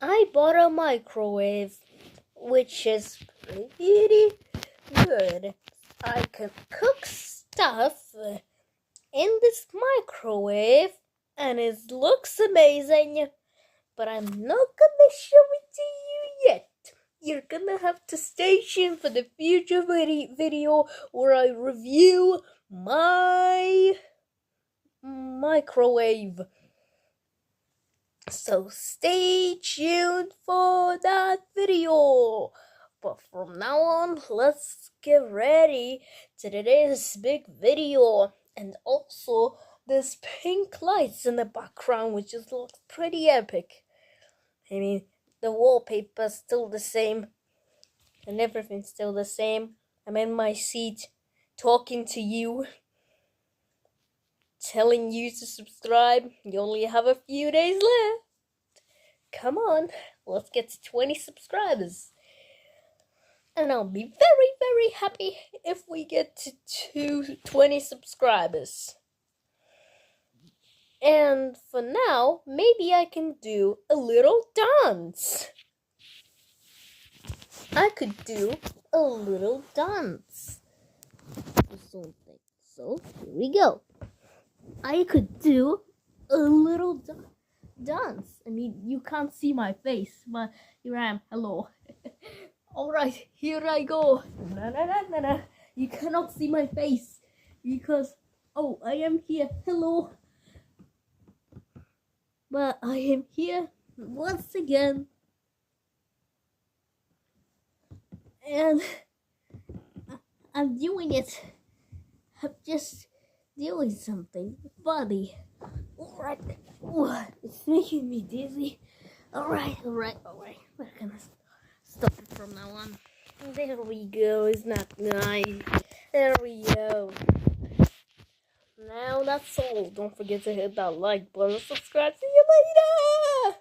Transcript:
I bought a microwave, which is pretty good. I can cook stuff in this microwave, and it looks amazing. But I'm not gonna show it to you yet. You're gonna have to stay tuned for the future video where I review my microwave. So stay tuned for that video. But from now on, let's get ready to today's big video. And also, there's pink lights in the background, which just looks pretty epic. I mean, the wallpaper's still the same, and everything's still the same. I'm in my seat, talking to you, telling you to subscribe. You only have a few days left. Come on, let's get to 20 subscribers. And I'll be very, very happy if we get to 20 subscribers. And for now, maybe I can do a little dance. I could do a little dance. So here we go. I could do a little dance. I mean, you can't see my face, but here I am. Hello. Alright, here I go. Na. You cannot see my face because, I am here. Hello. But I am here once again. And I'm doing it. I'm just doing something funny. Alright. It's making me dizzy. Alright. We're gonna stop it from now on. There we go. It's not nice. There we go. Now that's all. Don't forget to hit that like button. Subscribe. See you later.